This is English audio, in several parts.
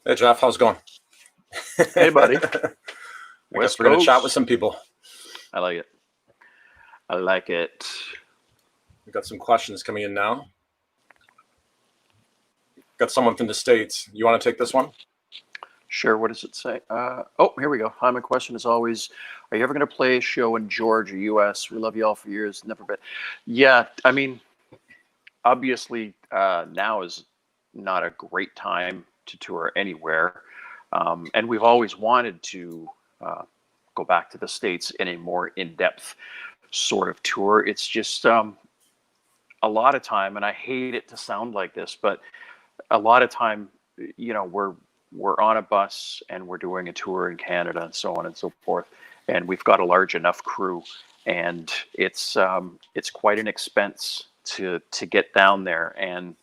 Hey Jeff, how's it going? Hey, buddy. I guess West we're gonna chat with Coast. some people. I like it. I like it. We've got some questions coming in now. Got someone from the States. You want to take this one? Sure. What does it say? Oh, here we go. Hi, my question is always, are you ever going to play a show in Georgia, U.S.? We love you all for years. Never been. Yeah, I mean, obviously, now is not a great time to tour anywhere. And we've always wanted to go back to the States in a more in-depth sort of tour. It's just a lot of time, and I hate it to sound like this, but a lot of time, we're on a bus and we're doing a tour in Canada and so on and so forth, and we've got a large enough crew, and it's quite an expense to get down there. And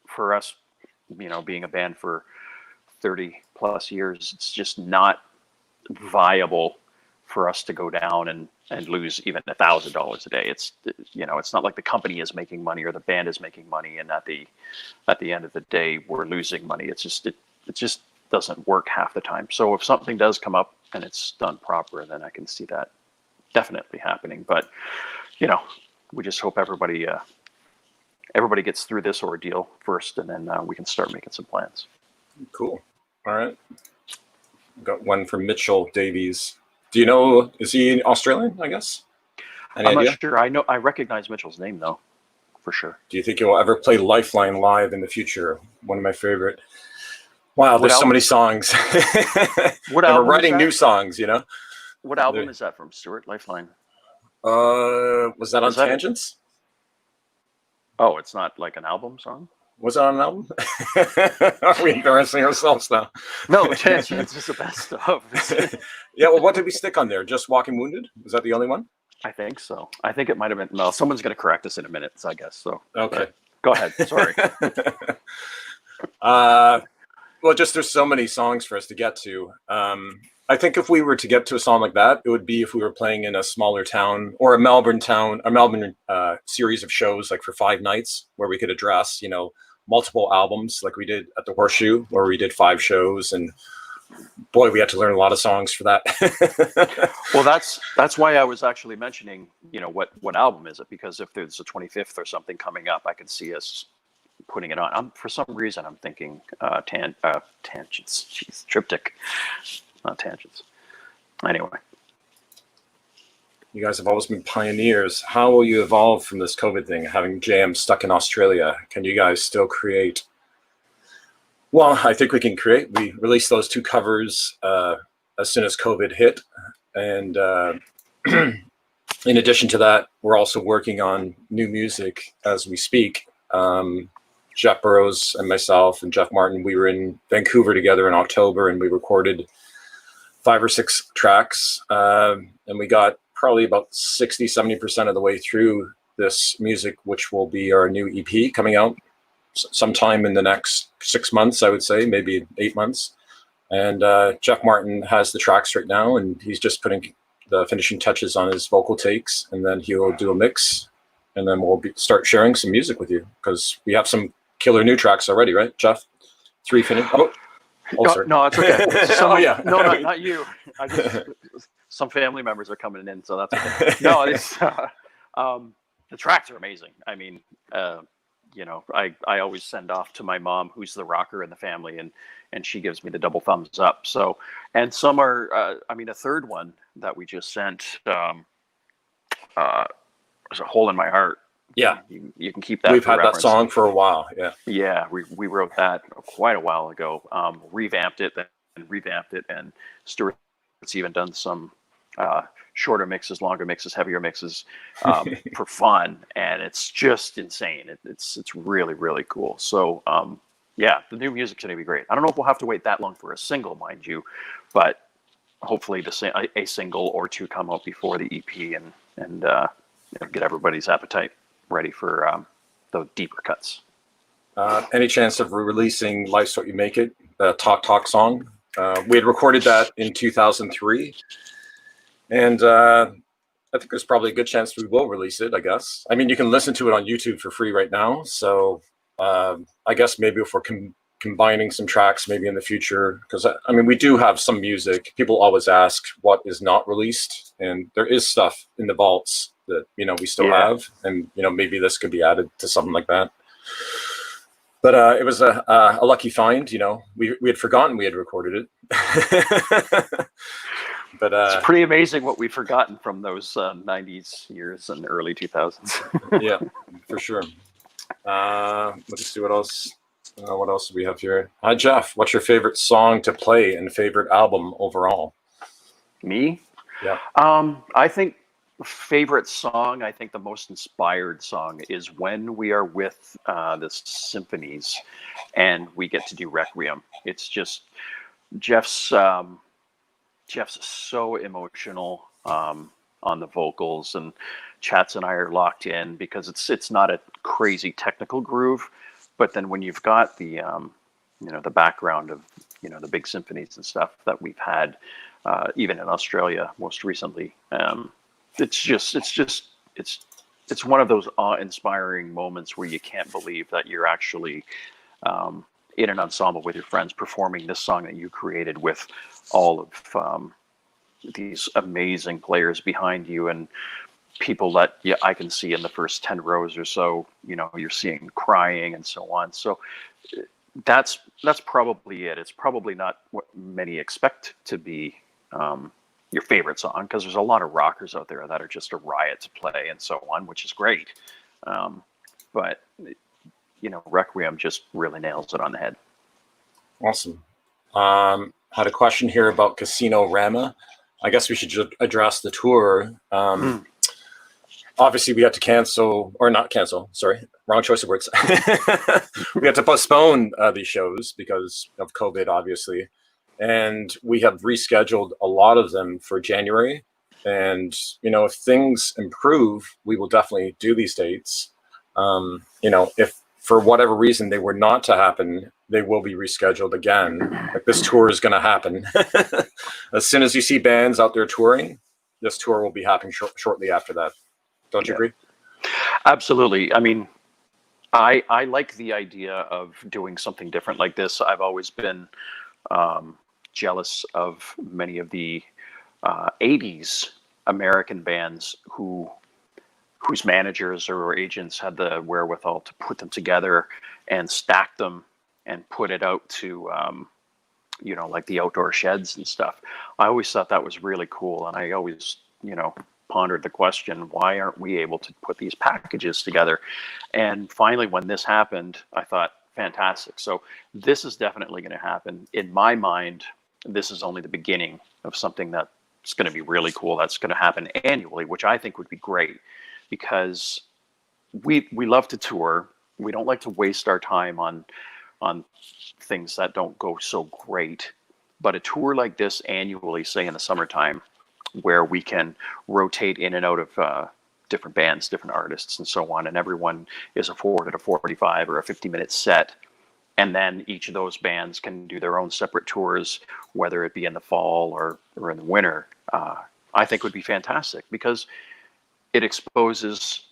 for us, being a band for 30 plus years, it's just not viable for us to go down and lose even $1,000 a day. It's not like the company is making money or the band is making money, and at the end of the day we're losing money. It just doesn't work half the time. So if something does come up and it's done proper, then I can see that definitely happening. But we just hope everybody gets through this ordeal first, and then we can start making some plans. Cool. All right. Got one from Mitchell Davies. Do you know, is he Australian, I guess? I'm not sure. I recognize Mitchell's name, though, for sure. Do you think you'll ever play Lifeline live in the future? One of my favorite. Wow, there's so many songs. What And album we're writing is that? new songs, What album is that from, Stuart? Lifeline? Was that on Is that Tangents? Oh, it's not like an album song? Was it on an album? Are we embarrassing ourselves now? No, Tangents is the best of. Yeah, well, what did we stick on there? Just Walking Wounded? Was that the only one? I think so. I think it might have been. Well, someone's going to correct us in a minute, I guess. So Okay. Go ahead. Sorry. Well, just there's so many songs for us to get to. I think if we were to get to a song like that, it would be if we were playing in a smaller town or a Melbourne series of shows, like for 5 nights, where we could address, multiple albums, like we did at the Horseshoe, where we did 5 shows, and boy, we had to learn a lot of songs for that. Well, that's why I was actually mentioning, what album is it? Because if there's a 25th or something coming up, I could see us putting it on. For some reason, I'm thinking Tangents. Jeez, Triptych, not Tangents. Anyway. You guys have always been pioneers. How will you evolve from this COVID thing, having JM stuck in Australia? Can you guys still create? Well, I think we can create. We released those 2 covers as soon as COVID hit. And in addition to that, we're also working on new music as we speak. Jeff Burrows and myself and Jeff Martin, we were in Vancouver together in October, and we recorded 5 or 6 tracks. And we got probably about 60-70% of the way through this music, which will be our new EP coming out sometime in the next 6 months, I would say, maybe 8 months. And Jeff Martin has the tracks right now, and he's just putting the finishing touches on his vocal takes, and then he'll do a mix, and then we'll start sharing some music with you, because we have some killer new tracks already, right, Jeff? 3 finished. Sorry. No, it's okay. Oh, yeah. No, not you. Some family members are coming in, so that's okay. No, it's the tracks are amazing. I mean, I always send off to my mom, who's the rocker in the family, and she gives me the double thumbs up. So, and some are, a third one that we just sent was A Hole in My Heart. Yeah, you can keep that. We've for had reference. that song for a while. Yeah, we wrote that quite a while ago. Revamped it and Stuart's even done some shorter mixes, longer mixes, heavier mixes for fun, and it's just insane. It's really, really cool. So yeah, the new music's gonna be great. I don't know if we'll have to wait that long for a single, mind you, but hopefully a single or 2 come out before the EP and get everybody's appetite ready for the deeper cuts. Any chance of releasing Life's What You Make It, the Talk Talk song? We had recorded that in 2003, and I think there's probably a good chance we will release it, I guess. I mean, you can listen to it on YouTube for free right now, so I guess maybe if we're combining some tracks maybe in the future, because I mean we do have some music. People always ask what is not released, and there is stuff in the vaults that we still have, and maybe this could be added to something like that. But it was a lucky find. We had forgotten we had recorded it. But it's pretty amazing what we've forgotten from those 90s years and early 2000s. Yeah, for sure. Let's see what else. What else do we have here? Hi, Jeff. What's your favorite song to play and favorite album overall? Me? Yeah. I think favorite song, I think the most inspired song is when we are with the symphonies and we get to do Requiem. It's just Jeff's so emotional on the vocals, and Chats and I are locked in because it's not a crazy technical groove, but then when you've got the the background of the big symphonies and stuff that we've had even in Australia most recently, it's one of those awe-inspiring moments where you can't believe that you're actually in an ensemble with your friends performing this song that you created with all of these amazing players behind you and people that I can see in the first 10 rows or so, you're seeing crying and so on. So that's probably it. It's probably not what many expect to be your favorite song, because there's a lot of rockers out there that are just a riot to play and so on, which is great. But Requiem just really nails it on the head. Awesome. Had a question here about Casino Rama. I guess we should address the tour. Obviously, we had to cancel, or not cancel, sorry, wrong choice of words. We had to postpone these shows because of COVID, obviously. And we have rescheduled a lot of them for January. And, if things improve, we will definitely do these dates. If for whatever reason they were not to happen, they will be rescheduled again. Like, this tour is going to happen. As soon as you see bands out there touring, this tour will be happening shortly after that. Don't you agree? Absolutely. I mean, I like the idea of doing something different like this. I've always been jealous of many of the 80s American bands whose managers or agents had the wherewithal to put them together and stack them and put it out to like the outdoor sheds and stuff. I always thought that was really cool, and I always pondered the question, why aren't we able to put these packages together? And finally, when this happened, I thought, fantastic. So this is definitely going to happen. In my mind, this is only the beginning of something that's going to be really cool. That's going to happen annually, which I think would be great, because we love to tour. We don't like to waste our time on things that don't go so great. But a tour like this annually, say in the summertime, where we can rotate in and out of different bands, different artists, and so on, and everyone is afforded a 45 or a 50-minute set, and then each of those bands can do their own separate tours, whether it be in the fall or in the winter, I think would be fantastic, because it exposes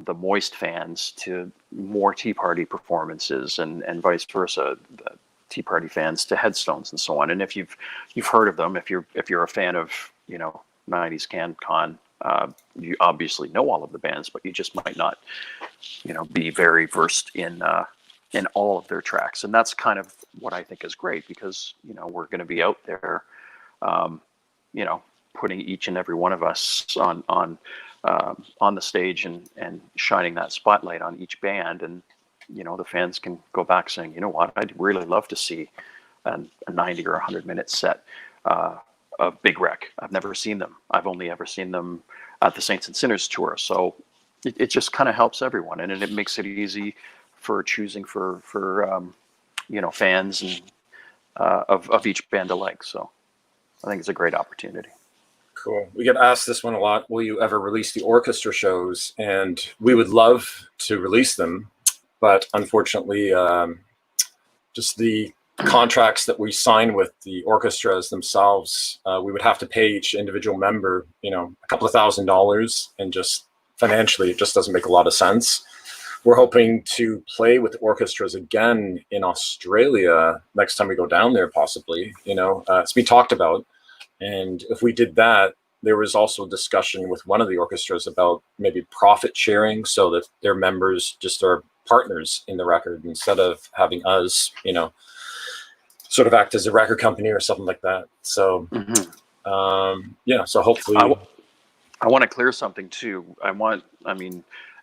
the Moist fans to more Tea Party performances, and vice versa, the Tea Party fans to Headstones and so on. And if you've heard of them, if you're a fan of 90s CanCon, you obviously know all of the bands, but you just might not be very versed in all of their tracks. And that's kind of what I think is great, because we're going to be out there putting each and every one of us on the stage and shining that spotlight on each band. And the fans can go back saying, what, I'd really love to see a 90 or 100-minute set of Big Wreck. I've never seen them. I've only ever seen them at the Saints and Sinners tour. So it just kind of helps everyone, and it makes it easy for choosing for fans and of each band alike. So I think it's a great opportunity. Cool. We get asked this one a lot. Will you ever release the orchestra shows? And we would love to release them, but unfortunately, just the contracts that we sign with the orchestras themselves, we would have to pay each individual member, a couple of $1,000s, and just financially, it just doesn't make a lot of sense. we're hoping to play with orchestras again in Australia next time we go down there, possibly. It's been talked about. And if we did that, there was also discussion with one of the orchestras about maybe profit sharing so that their members just are partners in the record instead of having us, sort of act as a record company or something like that. So, so hopefully. I want to clear something too.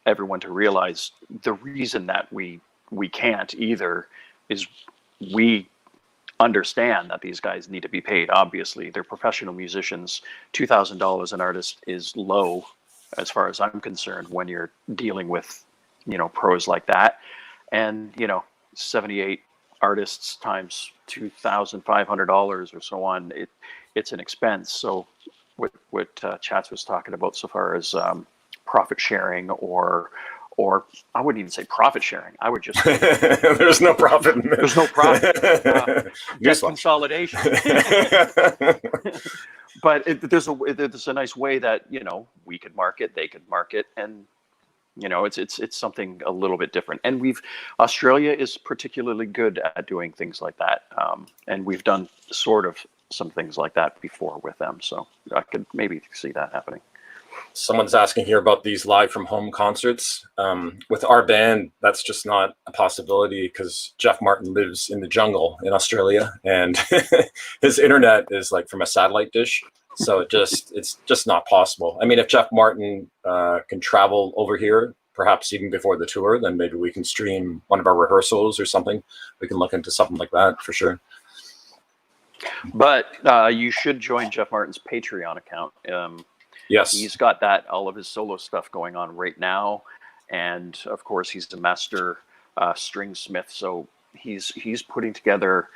Everyone to realize the reason that we can't either is we understand that these guys need to be paid. Obviously, they're professional musicians. $2,000 an artist is low, as far as I'm concerned, when you're dealing with, pros like that. And 78 artists times $2,500 or so on. It's an expense. So what Chats was talking about so far as profit sharing or I wouldn't even say profit sharing. I would just say there's no profit. There's no profit. Just consolidation. But there's a nice way that we could market, they could market, and it's something a little bit different. And Australia is particularly good at doing things like that, and we've done sort of some things like that before with them. So I could maybe see that happening. Someone's asking here about these live from home concerts. With our band, that's just not a possibility because Jeff Martin lives in the jungle in Australia, and his internet is like from a satellite dish. So it's just not possible. I mean, if Jeff Martin can travel over here, perhaps even before the tour, then maybe we can stream one of our rehearsals or something. We can look into something like that for sure. But you should join Jeff Martin's Patreon account. Yes. He's got all of his solo stuff going on right now. And of course, he's a master stringsmith. So he's putting together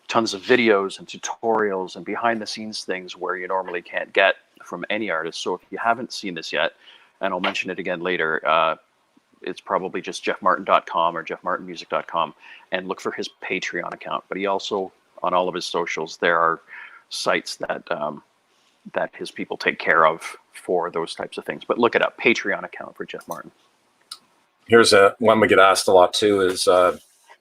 tons of videos and tutorials and behind the scenes things where you normally can't get from any artist. So if you haven't seen this yet, and I'll mention it again later, it's probably just jeffmartin.com or jeffmartinmusic.com, and look for his Patreon account. But he also, on all of his socials, there are sites that his people take care of for those types of things. But look it up, Patreon account for Jeff Martin. Here's one we get asked a lot too, is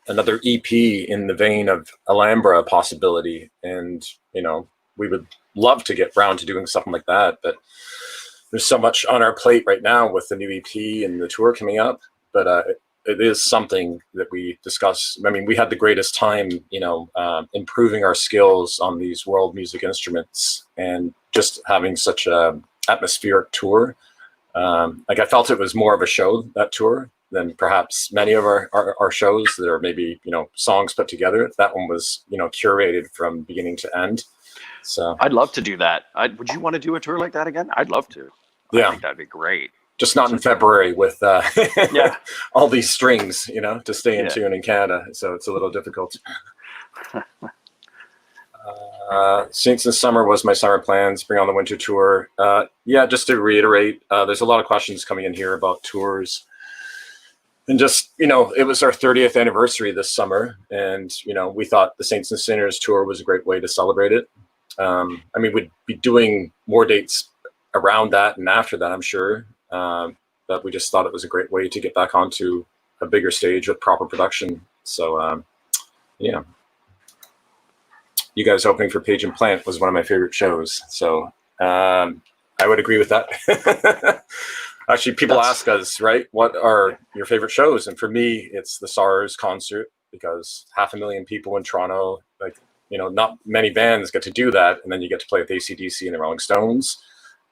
another EP in the vein of Alhambra possibility. And, we would love to get round to doing something like that, but there's so much on our plate right now with the new EP and the tour coming up. But it is something that we discuss. I mean, we had the greatest time, improving our skills on these world music instruments and just having such a atmospheric tour. I felt it was more of a show, that tour, than perhaps many of our shows that are maybe, songs put together. That one was, curated from beginning to end. So I'd love to do that. Would you want to do a tour like that again? I'd love to. Yeah. I think that'd be great. Just not in February with all these strings, to stay in tune in Canada. So it's a little difficult. Since the summer was my summer plans, bring on the winter tour. Just to reiterate, there's a lot of questions coming in here about tours. And just, it was our 30th anniversary this summer. And, we thought the Saints and Sinners tour was a great way to celebrate it. We'd be doing more dates around that and after that, I'm sure. But we just thought it was a great way to get back onto a bigger stage with proper production. So, You Guys Opening for Page and Plant was one of my favorite shows. So I would agree with that. Actually, people ask us, right, what are your favorite shows? And for me, it's the SARS concert, because 500,000 people in Toronto, not many bands get to do that. And then you get to play with AC/DC and the Rolling Stones.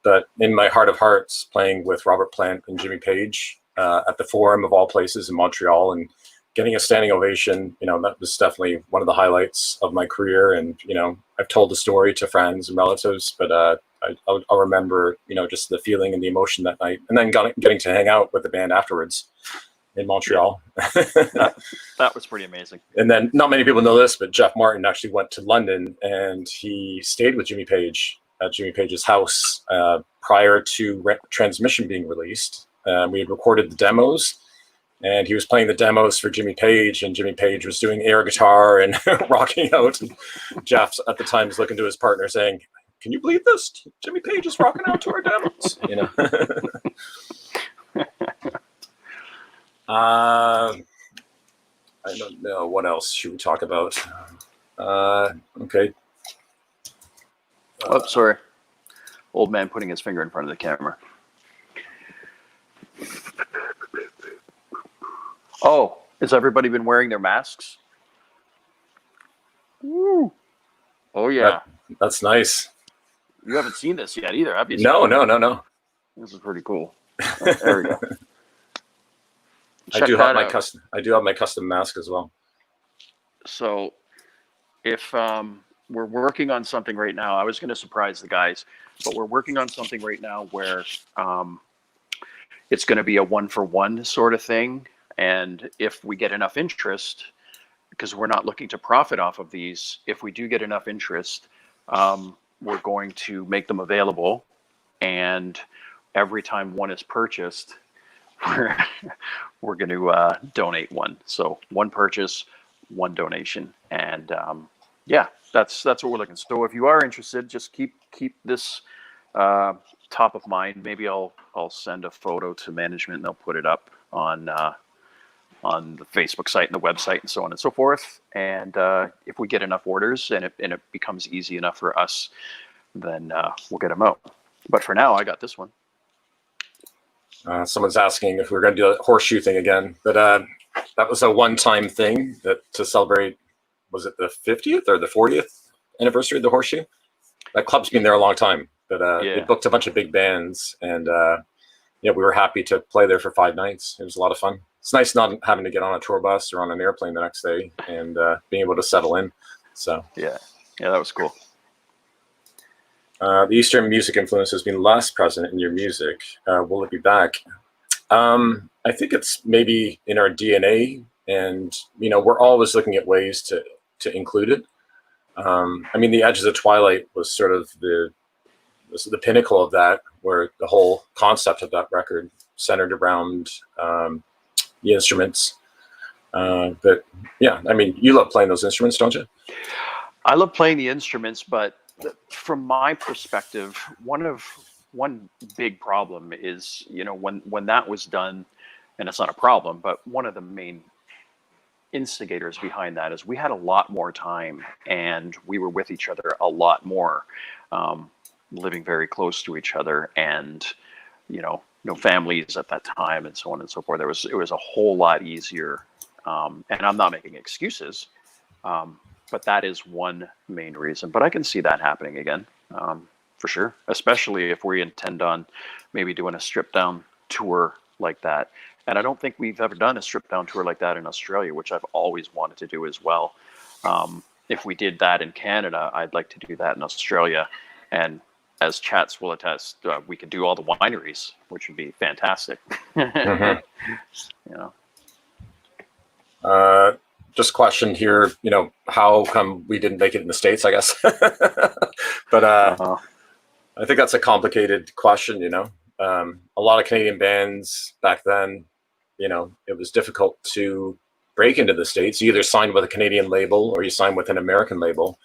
But in my heart of hearts, playing with Robert Plant and Jimmy Page at the Forum of all places in Montreal and getting a standing ovation, that was definitely one of the highlights of my career. And, I've told the story to friends and relatives, but I'll remember, just the feeling and the emotion that night. And then getting to hang out with the band afterwards in Montreal. That was pretty amazing. And then not many people know this, but Jeff Martin actually went to London and he stayed with Jimmy Page at Jimmy Page's house prior to Transmission being released. We had recorded the demos, and he was playing the demos for Jimmy Page, and Jimmy Page was doing air guitar and rocking out. And Jeff at the time is looking to his partner saying, "Can you believe this? Jimmy Page is rocking out to our demos." I don't know. What else should we talk about? Okay. Oh, sorry. Old man putting his finger in front of the camera. Oh, has everybody been wearing their masks? Woo. Oh, yeah. That's nice. You haven't seen this yet either, have you? No. This is pretty cool. Oh, there we go. I do have my custom mask as well. So if we're working on something right now, I was going to surprise the guys, but we're working on something right now where it's going to be a 1-for-1 sort of thing. And if we get enough interest, because we're not looking to profit off of these, if we do get enough interest, we're going to make them available. And every time one is purchased, we're going to donate one. So one purchase, one donation. And yeah, that's what we're looking. So if you are interested, just keep this top of mind. Maybe I'll send a photo to management and they'll put it up on the Facebook site and the website and so on and so forth. And if we get enough orders and it becomes easy enough for us, then we'll get them out. But for now, I got this one. Someone's asking if we're going to do a horseshoe thing again, but that was a one-time thing to celebrate. Was it the 50th or the 40th anniversary of the horseshoe? That club's been there a long time, but it booked a bunch of big bands, and we were happy to play there for 5 nights. It was a lot of fun. It's nice not having to get on a tour bus or on an airplane the next day and being able to settle in. So yeah, that was cool. The Eastern music influence has been less present in your music. Will it be back? I think it's maybe in our DNA, and we're always looking at ways to include it. I mean, The Edges of Twilight was sort of the pinnacle of that, where the whole concept of that record centered around the instruments. But yeah, I mean, you love playing those instruments, don't you? I love playing the instruments, but from my perspective, one big problem is, when that was done, and it's not a problem, but one of the main instigators behind that is we had a lot more time and we were with each other a lot more, living very close to each other, and no families at that time and so on and so forth. It was a whole lot easier, and I'm not making excuses, but that is one main reason. But I can see that happening again, for sure, especially if we intend on maybe doing a stripped down tour like that. And I don't think we've ever done a stripped down tour like that in Australia, which I've always wanted to do as well. If we did that in Canada, I'd like to do that in Australia. And as Chats will attest, we could do all the wineries, which would be fantastic. Mm-hmm. Just question here, how come we didn't make it in the States, I guess. But I think that's a complicated question, a lot of Canadian bands back then, it was difficult to break into the States. You either signed with a Canadian label or you signed with an American label.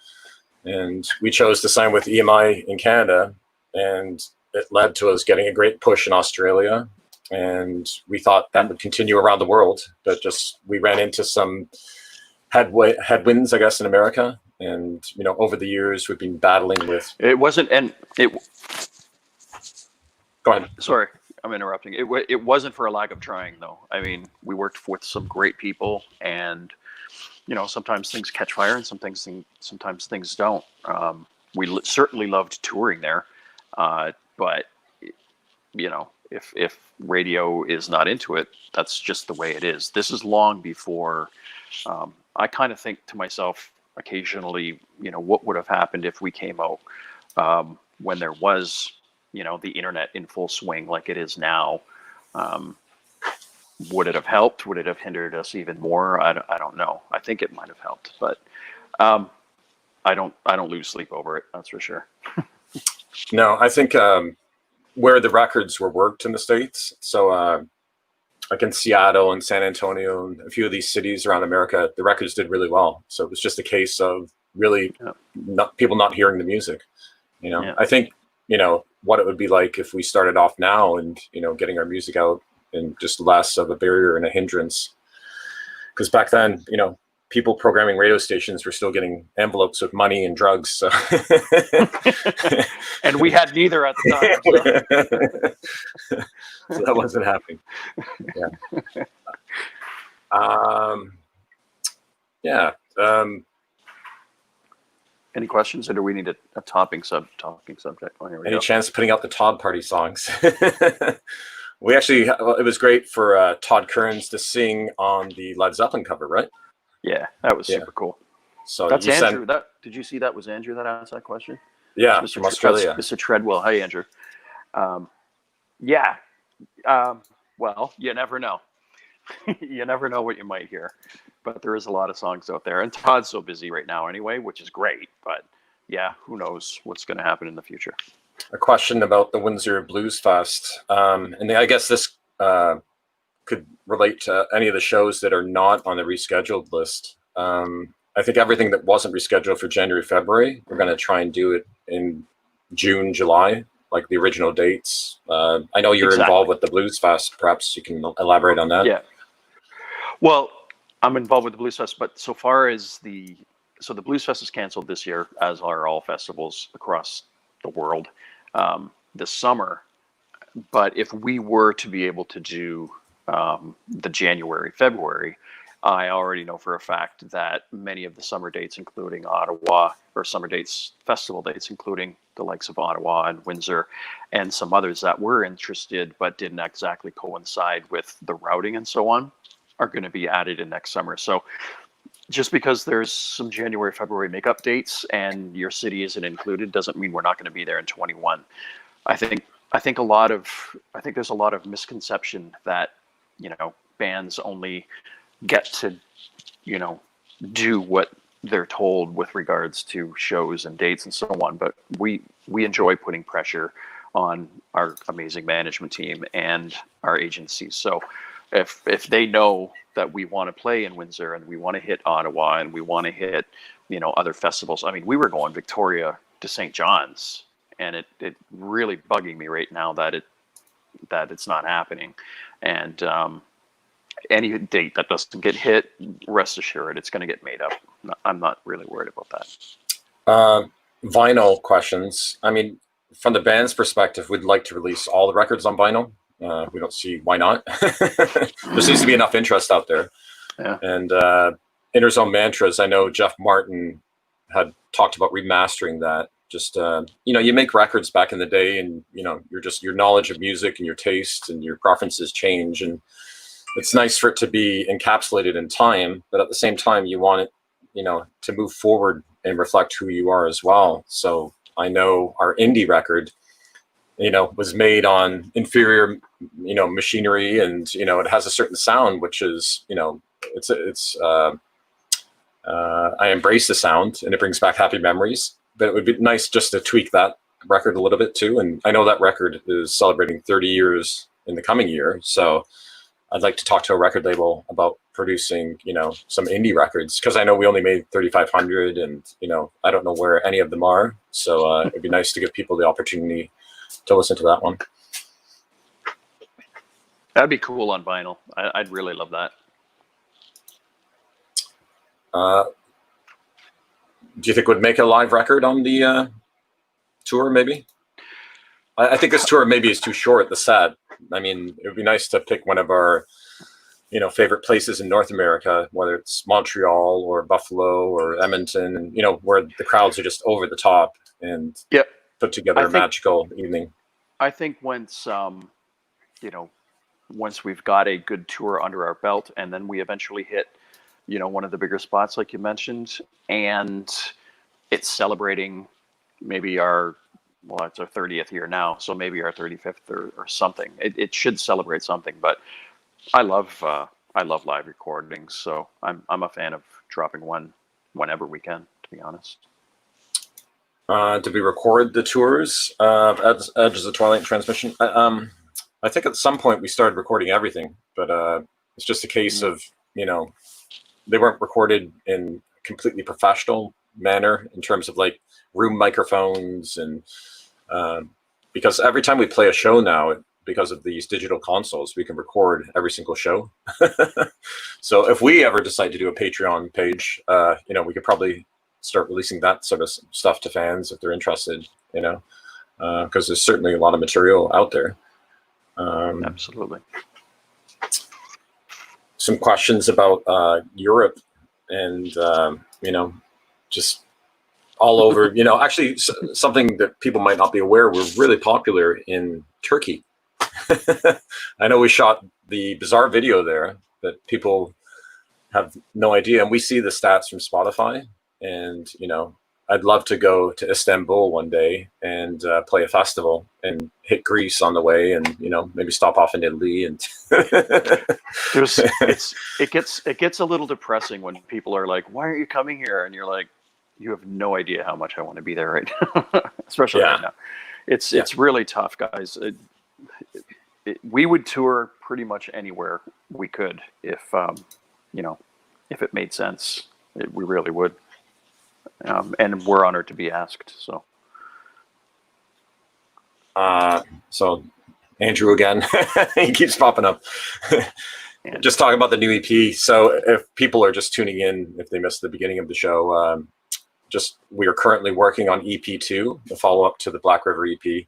And we chose to sign with EMI in Canada, and it led to us getting a great push in Australia. And we thought that would continue around the world, but we ran into some headwinds, I guess, in America. And, over the years, we've been battling with... Go ahead. Sorry, I'm interrupting. It wasn't for a lack of trying, though. I mean, we worked with some great people, and sometimes things catch fire, and sometimes things don't. We certainly loved touring there, but if radio is not into it, that's just the way it is. This is long before. I kind of think to myself occasionally, what would have happened if we came out when there was, the internet in full swing like it is now. Would it have helped? Would it have hindered us even more? I don't know. I think it might have helped, but I don't lose sleep over it. That's for sure. No, I think where the records were worked in the States, so like in Seattle and San Antonio and a few of these cities around America, the records did really well. So it was just a case of really people not hearing the music. I think what it would be like if we started off now and getting our music out and just less of a barrier and a hindrance. Because back then, people programming radio stations were still getting envelopes with money and drugs. So. And we had neither at the time. So that wasn't happening. Yeah. Yeah. Any questions, or do we need a talking subject? Oh, here we Any go. chance of putting out the Todd Party songs? We actually, it was great for Todd Kearns to sing on the Led Zeppelin cover, right? Yeah, that was super cool. So that's Andrew. Did you see that was Andrew that asked that question? Yeah, from Australia. Mr. Treadwell. Hey, Andrew. Well, you never know. You never know what you might hear. But there is a lot of songs out there. And Todd's so busy right now anyway, which is great. But yeah, who knows what's going to happen in the future. A question about the Windsor Blues Fest. And I guess this could relate to any of the shows that are not on the rescheduled list. I think everything that wasn't rescheduled for January, February, we're going to try and do it in June, July, like the original dates. I know you're involved with the Blues Fest. Perhaps you can elaborate on that. Yeah. Well, I'm involved with the Blues Fest, but so far as the Blues Fest is canceled this year, as are all festivals across the world this summer. But if we were to be able to do the January, February, I already know for a fact that many of the summer dates, including Ottawa, or summer dates, festival dates, including the likes of Ottawa and Windsor, and some others that were interested but didn't exactly coincide with the routing and so on, are going to be added in next summer. So just because there's some January, February makeup dates and your city isn't included doesn't mean we're not going to be there in 21. I think there's a lot of misconception that, bands only get to, do what they're told with regards to shows and dates and so on. But we enjoy putting pressure on our amazing management team and our agencies. So if they know that we want to play in Windsor and we want to hit Ottawa and we want to hit, other festivals. I mean, we were going Victoria to St. John's, and it really bugging me right now that it's not happening. And any date that doesn't get hit, rest assured, it's going to get made up. I'm not really worried about that. Vinyl questions. I mean, from the band's perspective, we'd like to release all the records on vinyl. We don't see why not. There seems to be enough interest out there. Yeah. And Interzone Mantras, I know Jeff Martin had talked about remastering that. Just, you make records back in the day and, your knowledge of music and your taste and your preferences change. And it's nice for it to be encapsulated in time, but at the same time, you want it, to move forward and reflect who you are as well. So I know our indie record, was made on inferior, machinery, and, it has a certain sound, which is, I embrace the sound and it brings back happy memories, but it would be nice just to tweak that record a little bit too. And I know that record is celebrating 30 years in the coming year. So I'd like to talk to a record label about producing, some indie records, because I know we only made 3,500 and, I don't know where any of them are. So it'd be nice to give people the opportunity to listen to that one. That'd be cool on vinyl. I'd really love that. Do you think we'd make a live record on the tour, maybe? I think this tour maybe is too short, the set. I mean, it would be nice to pick one of our, favorite places in North America, whether it's Montreal or Buffalo or Edmonton, and, where the crowds are just over the top and put together a magical evening. I think once we've got a good tour under our belt and then we eventually hit, one of the bigger spots, like you mentioned, and it's celebrating maybe it's our 30th year now, so maybe our 35th or something. It should celebrate something, but I love live recordings, so I'm a fan of dropping one whenever we can, to be honest. Did we record the tours of Edge of the Twilight Transmission? I think at some point we started recording everything, but it's just a case of, they weren't recorded in a completely professional manner in terms of like room microphones, and because every time we play a show now, it because of these digital consoles, we can record every single show. So if we ever decide to do a Patreon page, we could probably start releasing that sort of stuff to fans if they're interested, because there's certainly a lot of material out there. Absolutely. Some questions about Europe and, just all over, actually something that people might not be aware, we're really popular in Turkey. I know we shot the bizarre video there that people have no idea. And we see the stats from Spotify. And, I'd love to go to Istanbul one day and play a festival and hit Greece on the way, and maybe stop off in Italy. And it gets a little depressing when people are like, "Why aren't you coming here?" And you're like, "You have no idea how much I want to be there right now." Especially right now. It's really tough, guys. We would tour pretty much anywhere we could if if it made sense. We really would. And we're honored to be asked. So Andrew again, he keeps popping up. Just talking about the new EP. So if people are just tuning in, if they missed the beginning of the show, we are currently working on EP2, the follow-up to the Black River EP.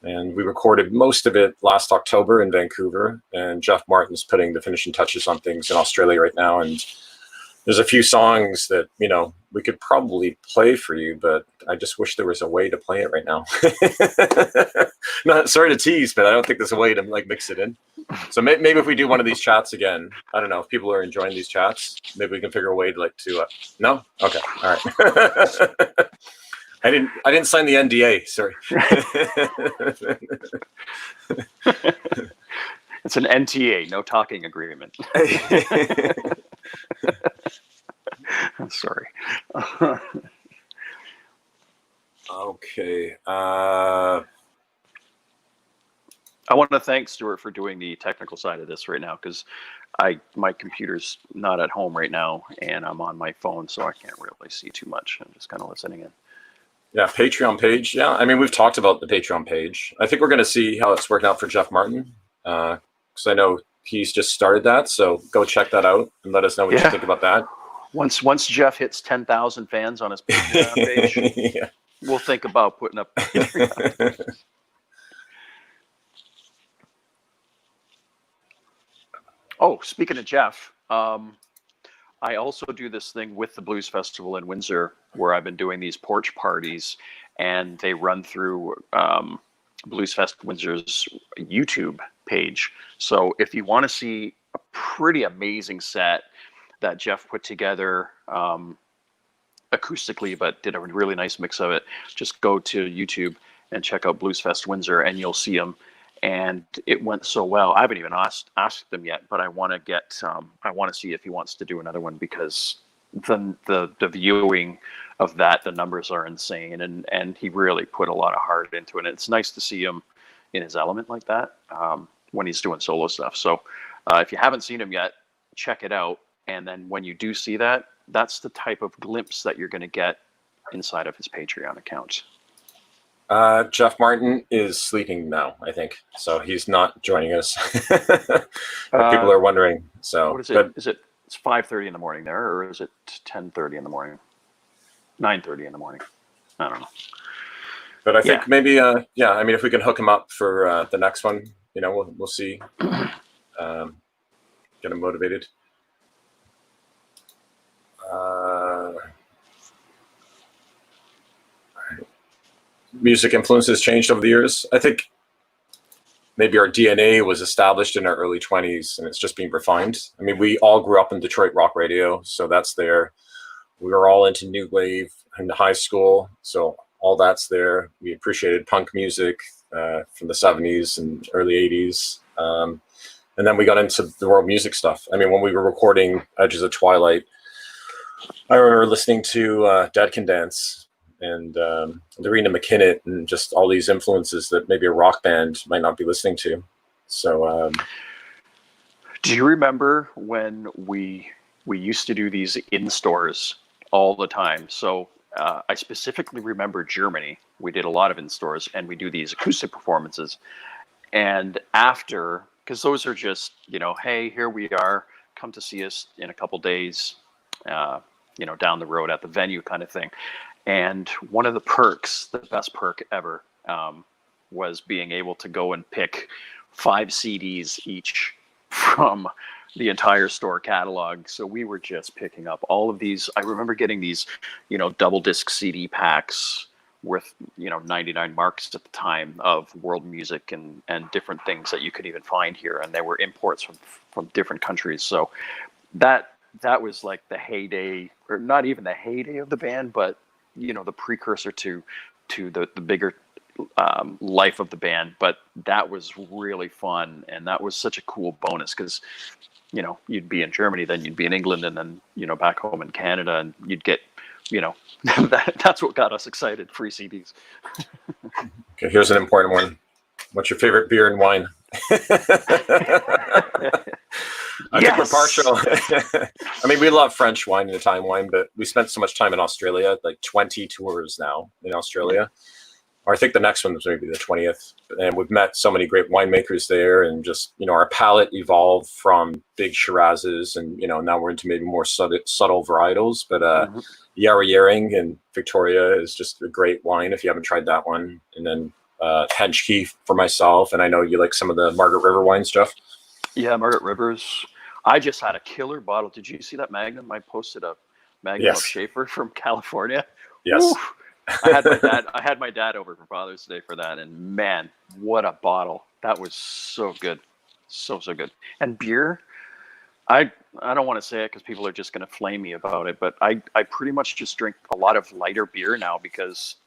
And we recorded most of it last October in Vancouver. And Jeff Martin's putting the finishing touches on things in Australia right now. And there's a few songs that, we could probably play for you, but I just wish there was a way to play it right now. Sorry to tease, but I don't think there's a way to mix it in. So maybe if we do one of these chats again, I don't know if people are enjoying these chats, maybe we can figure a way to no? Okay. All right. I didn't sign the NDA. Sorry. It's an NTA, no talking agreement. I'm sorry. Okay. I want to thank Stuart for doing the technical side of this right now, because my computer's not at home right now, and I'm on my phone, so I can't really see too much. I'm just kind of listening in. Yeah, Patreon page. Yeah, I mean, we've talked about the Patreon page. I think we're going to see how it's working out for Jeff Martin, because I know he's just started that. So go check that out and let us know what you think about that. Once Jeff hits 10,000 fans on his Patreon page, we'll think about putting up Patreon. Oh, speaking of Jeff, I also do this thing with the Blues Festival in Windsor, where I've been doing these porch parties, and they run through Blues Fest Windsor's YouTube page. So if you want to see a pretty amazing set that Jeff put together acoustically, but did a really nice mix of it, just go to YouTube and check out Blues Fest Windsor, and you'll see him. And it went so well. I haven't even asked them yet, but I want to see if he wants to do another one, because the viewing of that, the numbers are insane, and he really put a lot of heart into it. And it's nice to see him in his element like that when he's doing solo stuff. So if you haven't seen him yet, check it out. And then when you do see that, that's the type of glimpse that you're going to get inside of his Patreon account. Jeff Martin is sleeping now, I think, so he's not joining us. People are wondering. So what is it? It's 5:30 in the morning there, or is it 10:30 in the morning? 9:30 in the morning. I don't know. But I think maybe, I mean, if we can hook him up for the next one, we'll see. Get him motivated. Music influences changed over the years. I think maybe our DNA was established in our early 20s, and it's just being refined. I mean, we all grew up in Detroit rock radio, so that's there. We were all into new wave in high school, so all that's there. We appreciated punk music from the 70s and early 80s. And then we got into the world music stuff. I mean, when we were recording Edges of Twilight, I remember listening to Dead Can Dance and Lorena McKinnon, and just all these influences that maybe a rock band might not be listening to. So do you remember when we used to do these in stores all the time? So I specifically remember Germany. We did a lot of in stores, and we do these acoustic performances. And after, because those are just, hey, here we are, come to see us in a couple days, down the road at the venue kind of thing. And one of the perks, the best perk ever, was being able to go and pick 5 CDs each from the entire store catalog. So we were just picking up all of these. I remember getting these, double disc CD packs worth 99 marks at the time of world music and different things that you could even find here, and there were imports from different countries. So that was like the heyday, or not even the heyday of the band, but the precursor to the bigger life of the band. But that was really fun, and that was such a cool bonus, because you'd be in Germany, then you'd be in England, and then back home in Canada, and you'd get that's what got us excited. Free CDs. Okay, here's an important one. What's your favorite beer and wine? I think we're partial. I mean, we love French wine and Italian wine, but we spent so much time in Australia, like 20 tours now in Australia. Or I think the next one was maybe the 20th. And we've met so many great winemakers there, and just, our palate evolved from big Shirazes, and, now we're into maybe more subtle varietals. But Yarra Yering in Victoria is just a great wine if you haven't tried that one. And then Henschke for myself. And I know you like some of the Margaret River wines, Jeff. Yeah, Margaret Rivers. I just had a killer bottle. Did you see that Magnum? I posted a Magnum of Schaefer from California. Yes. Woo! I had my dad over for Father's Day for that, and man, what a bottle. That was so good. So good. And beer, I don't want to say it because people are just going to flame me about it, but I pretty much just drink a lot of lighter beer now, because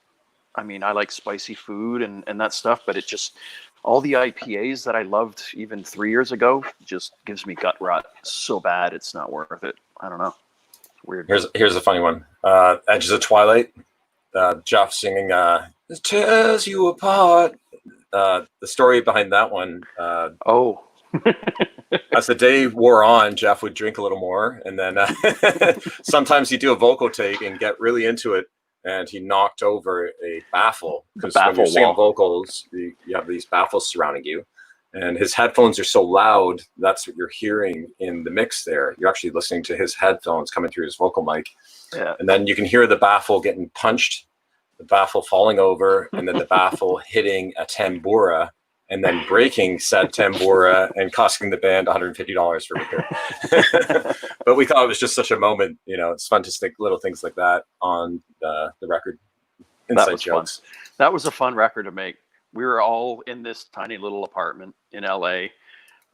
I like spicy food and that stuff, but it just, all the IPAs that I loved even 3 years ago just gives me gut rot so bad it's not worth it. I don't know. It's weird. Here's a funny one. Edges of Twilight. Jeff singing "It Tears You Apart." The story behind that one. As the day wore on, Jeff would drink a little more, and then sometimes he'd do a vocal take and get really into it, and he knocked over a baffle. Because when you're singing vocals, you have these baffles surrounding you, and his headphones are so loud, that's what you're hearing in the mix there. You're actually listening to his headphones coming through his vocal mic. Yeah. And then you can hear the baffle getting punched, the baffle falling over, and then the baffle hitting a tambura, and then breaking said tambura and costing the band $150 for repair. But we thought it was just such a moment. It's fun to stick little things like that on the record. Inside jokes. Fun. That was a fun record to make. We were all in this tiny little apartment in LA.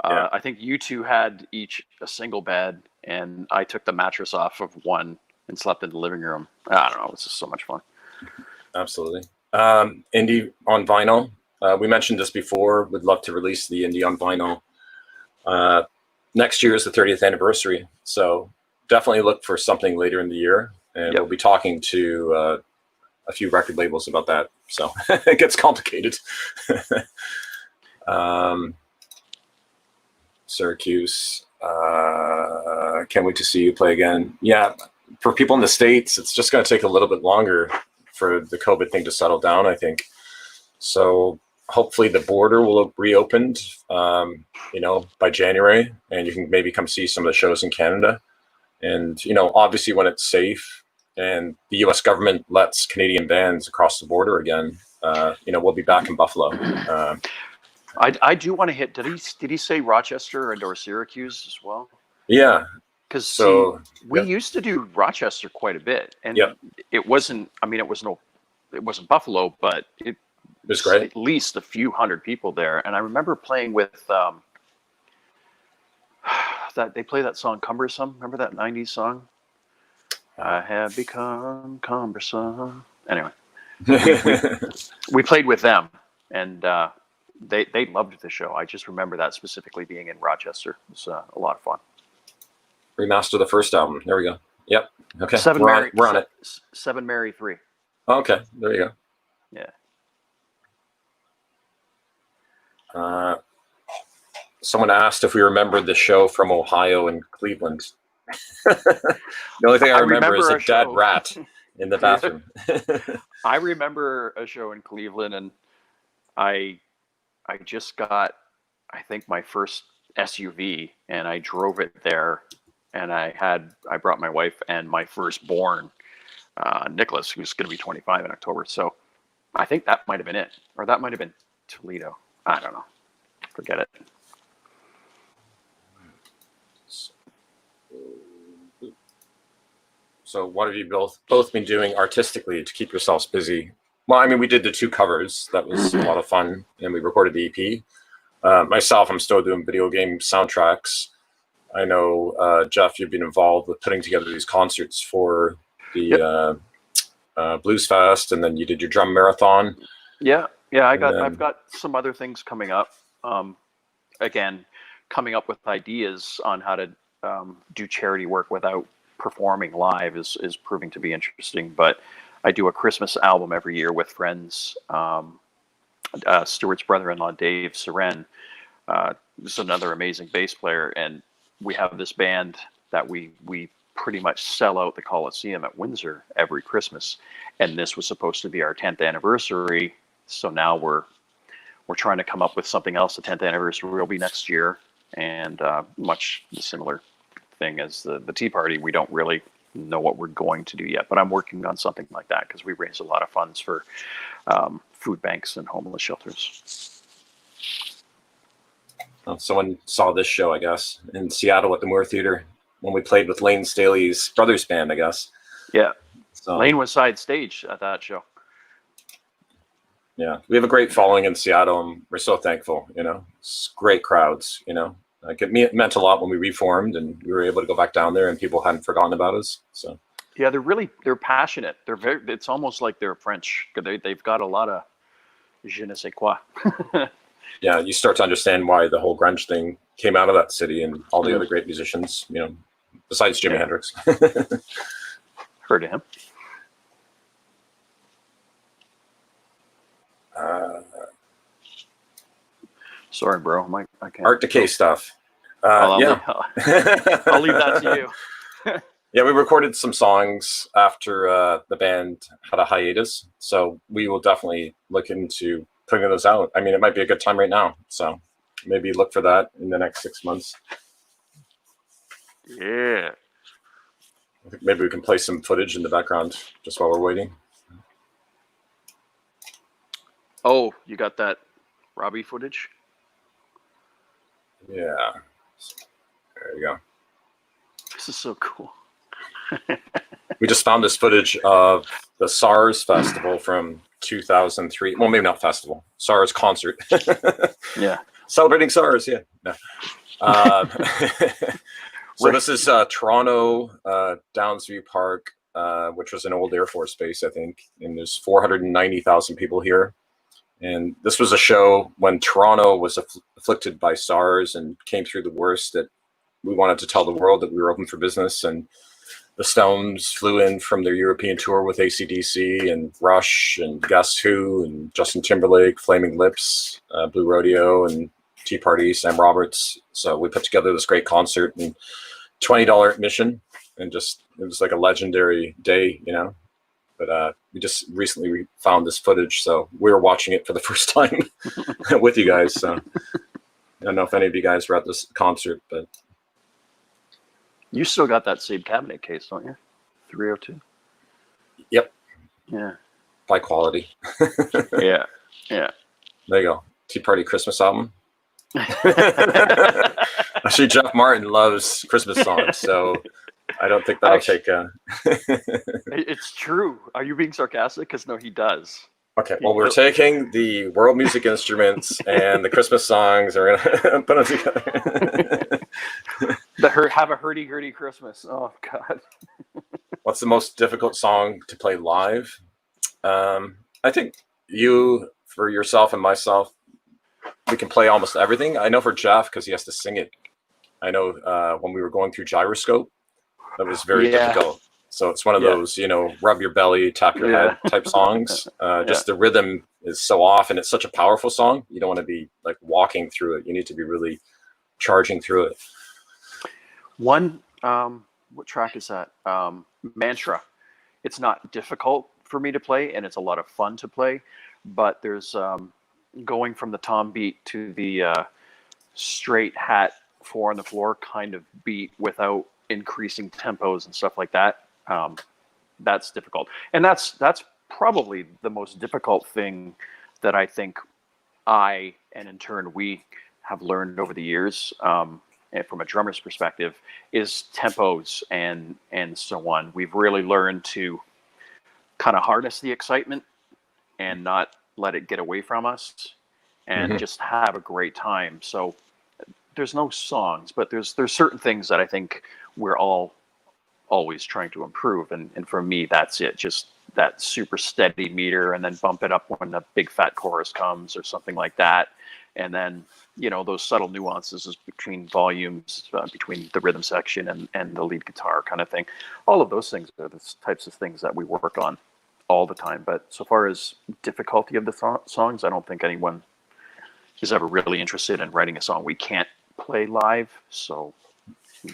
I think you two had each a single bed, and I took the mattress off of one and slept in the living room. I don't know. It was just so much fun. Absolutely. Indie on vinyl. We mentioned this before. We'd love to release the indie on vinyl. Next year is the 30th anniversary. So definitely look for something later in the year. And we'll be talking to a few record labels about that. So it gets complicated. Syracuse. Can't wait to see you play again. Yeah. For people in the States, it's just going to take a little bit longer for the COVID thing to settle down, I think. So hopefully the border will have reopened, by January, and you can maybe come see some of the shows in Canada. And, obviously when it's safe and the U.S. government lets Canadian bands across the border again, we'll be back in Buffalo. I do want to hit, did he say Rochester or Syracuse as well? Yeah. Because we used to do Rochester quite a bit, and it wasn't Buffalo, but it was great. At least a few hundred people there. And I remember playing with that they play that song Cumbersome. Remember that 90s song? I have become cumbersome. Anyway, we played with them, and they loved the show. I just remember that specifically being in Rochester. It was a lot of fun. Remaster the first album. There we go. Yep. Okay. We're on it. 7 Mary 3. Okay. There you go. Yeah. Someone asked if we remembered the show from Ohio and Cleveland. The only thing I remember is a dead rat in the bathroom. I remember a show in Cleveland, and I I just got, I think, my first SUV, and I drove it there, and I brought my wife and my firstborn, Nicholas, who's going to be 25 in October. So I think that might have been it, or that might have been Toledo. I don't know. Forget it. So what have you both been doing artistically to keep yourselves busy? Well, I mean, we did the 2 covers. That was a lot of fun, and we recorded the EP. Myself, I'm still doing video game soundtracks. I know, Jeff, you've been involved with putting together these concerts for the Blues Fest, and then you did your drum marathon. Yeah. I've got some other things coming up. Again, coming up with ideas on how to do charity work without performing live is proving to be interesting. But I do a Christmas album every year with friends. Stuart's brother-in-law, Dave Seren, is another amazing bass player, and we have this band that we pretty much sell out the Coliseum at Windsor every Christmas. And this was supposed to be our 10th anniversary, so now we're trying to come up with something else. The 10th anniversary will be next year, and much similar thing as the Tea Party. We don't really know what we're going to do yet, but I'm working on something like that because we raise a lot of funds for food banks and homeless shelters. Well, someone saw this show, I guess, in Seattle at the Moore Theater when we played with Lane Staley's brothers band, I guess. Yeah. So, Lane was side stage at that show. Yeah, we have a great following in Seattle, and we're so thankful. It's great crowds. Like it meant a lot when we reformed, and we were able to go back down there, and people hadn't forgotten about us. So yeah, they're passionate. It's almost like they're French. They've got a lot of je ne sais quoi. Yeah, you start to understand why the whole grunge thing came out of that city, and all the other great musicians. Besides Jimi Hendrix. Heard of him. Sorry, bro. I can't. Art Decay stuff. I'll Yeah. I'll leave that to you. Yeah, we recorded some songs after the band had a hiatus, so we will definitely look into putting those out. I mean, it might be a good time right now, so maybe look for that in the next 6 months. Yeah. I think maybe we can play some footage in the background just while we're waiting. Oh, you got that Robbie footage? Yeah. There you go. This is so cool. We just found this footage of the SARS festival from 2003. Well, maybe not festival. SARS concert. Yeah. Celebrating SARS, yeah. No. So this is Toronto, Downsview Park, which was an old Air Force base, I think. And there's 490,000 people here. And this was a show when Toronto was afflicted by SARS and came through the worst, that we wanted to tell the world that we were open for business. And the Stones flew in from their European tour with AC/DC and Rush and Guess Who and Justin Timberlake, Flaming Lips, Blue Rodeo and Tea Party, Sam Roberts. So we put together this great concert, and $20 admission, and it was like a legendary day, But we just recently found this footage, so we were watching it for the first time with you guys. So I don't know if any of you guys were at this concert, but You still got that same cabinet case, don't you? 302. Yep. Yeah. High quality. Yeah. There you go. Tea Party Christmas album. Actually, Jeff Martin loves Christmas songs, so I don't think that'll take It's true. Are you being sarcastic? Because no, he does. Okay, well, we're taking the world music instruments and the Christmas songs, and we're gonna put them together. Have a hurdy-gurdy Christmas. Oh God. What's the most difficult song to play live? I think for yourself and myself, we can play almost everything. I know for Jeff, because he has to sing it. I know when we were going through Gyroscope, that was very difficult. So it's one of those, rub your belly, tap your head type songs. Just the rhythm is so off, and it's such a powerful song. You don't want to be like walking through it. You need to be really charging through it. One, what track is that? Mantra. It's not difficult for me to play, and it's a lot of fun to play. But there's going from the tom beat to the straight hat 4 on the floor kind of beat without increasing tempos and stuff like that. That's difficult, and that's probably the most difficult thing that I think and in turn we have learned over the years, and from a drummer's perspective, is tempos and so on. We've really learned to kind of harness the excitement and not let it get away from us, and just have a great time. So there's no songs, but there's certain things that I think we're all always trying to improve, and for me that's it. Just that super steady meter, and then bump it up when the big fat chorus comes or something like that, and then those subtle nuances is between volumes, between the rhythm section and the lead guitar kind of thing. All of those things are the types of things that we work on all the time. But so far as difficulty of the songs, I don't think anyone is ever really interested in writing a song we can't play live, so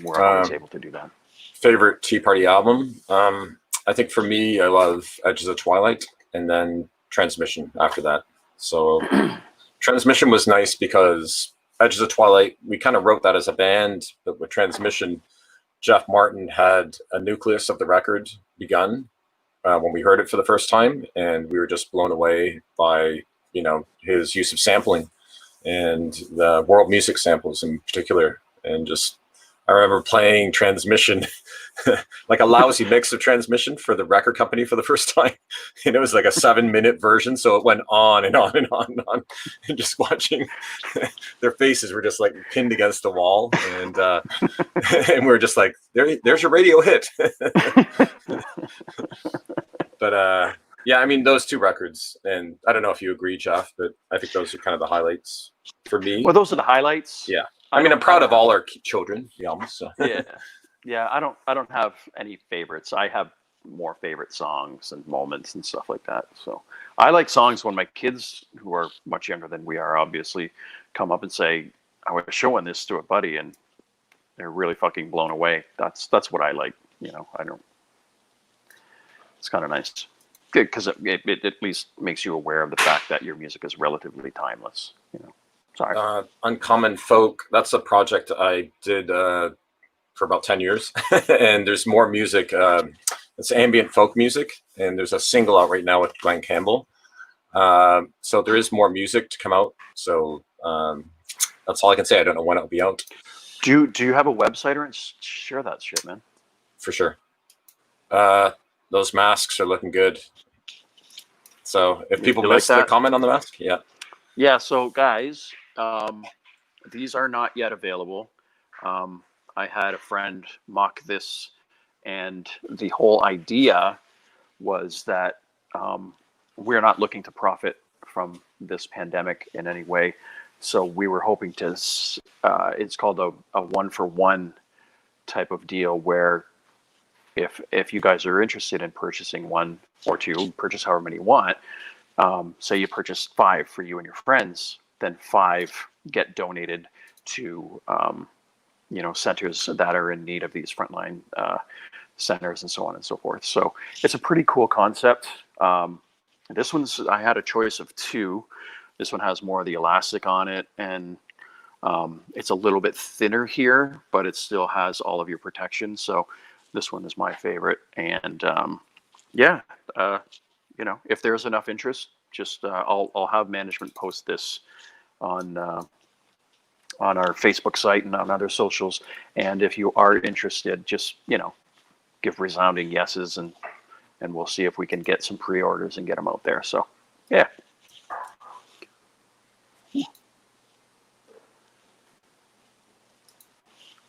we're always able to do that. Favorite Tea Party album? I think for me, I love Edges of Twilight, and then Transmission after that. So Transmission was nice because Edges of Twilight, we kind of wrote that as a band, but with Transmission, Jeff Martin had a nucleus of the record begun when we heard it for the first time, and we were just blown away by his use of sampling and the world music samples in particular. And just I remember playing Transmission, like a lousy mix of Transmission for the record company for the first time. And it was like a 7-minute version. So it went on and on and on and on. And just watching their faces were just like pinned against the wall. And and we were just like, there's your radio hit. But yeah, I mean, those two records, and I don't know if you agree, Jeff, but I think those are kind of the highlights for me. Well, those are the highlights. Yeah. I mean, I'm proud of all our children, so. Yeah. I don't have any favorites. I have more favorite songs and moments and stuff like that. So I like songs when my kids, who are much younger than we are, obviously, come up and say, "I was showing this to a buddy," and they're really fucking blown away. That's what I like. I don't. It's kind of nice. Good, because it at least makes you aware of the fact that your music is relatively timeless. Sorry. Uncommon Folk, that's a project I did for about 10 years. And there's more music. It's ambient folk music. And there's a single out right now with Glenn Campbell. So there is more music to come out. So that's all I can say. I don't know when it'll be out. Do you have a website or share that shit, man? For sure. Those masks are looking good. So if people missed the comment on the mask, yeah. Yeah, so guys, these are not yet available. I had a friend mock this, and the whole idea was that we're not looking to profit from this pandemic in any way. So we were hoping to, it's called a 1-for-1 type of deal, where if you guys are interested in purchasing 1 or 2, purchase however many you want. Say you purchase 5 for you and your friends, then 5 get donated to centers that are in need of these frontline centers and so on and so forth. So it's a pretty cool concept. This one's, I had a choice of 2. This one has more of the elastic on it, and it's a little bit thinner here, but it still has all of your protection. So this one is my favorite. And if there's enough interest, just I'll have management post this on our Facebook site and on other socials. And if you are interested, just give resounding yeses, and we'll see if we can get some pre-orders and get them out there. So yeah.